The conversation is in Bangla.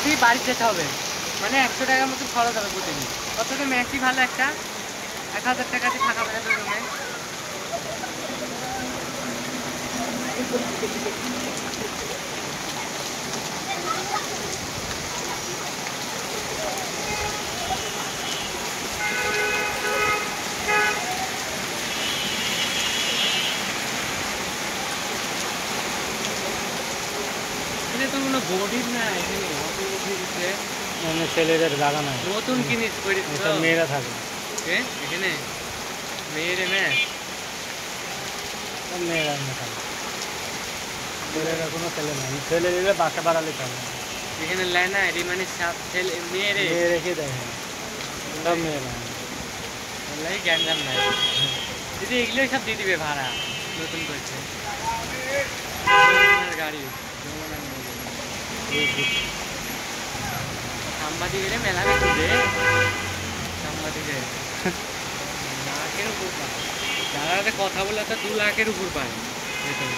দিয়েই বাড়ি যেতে হবে, মানে 100 টাকার মতো খরচ হবে প্রতিদিন। অথচ ম্যাক্সি ভালো একটা 1000 টাকা দিয়ে থাকা যাবে তোর রুমে। এখানে তো কোনো বোর্ডই না, এখানে অত উঠে মানে ছেলেদের জায়গা নাই, নতুন জিনিস করে সব মেয়েরা থাকে। এখানে মেয়েরে ম্যাচ সব মেয়েরা এনে থাকে, ছেলেরা কোনো ছেলে নাই। ছেলে দিলে বাসা বাড়ালে চলে না। এখানে লেনা এটি মানে সব ছেলে মেয়েরে মেয়ে রেখে দেয়, সব মেয়েরা। গ্যাঞ্জাম নাই দিদি, এগুলোই সব দিয়ে দিবে ভাড়া নতুন করছে গাড়ি। সাংবাদিকের মেলা বেশি রে, সাংবাদিকের লাখের উপর পায়, যারা কথা বলে তো 2 লাখের উপর পায় বেতন।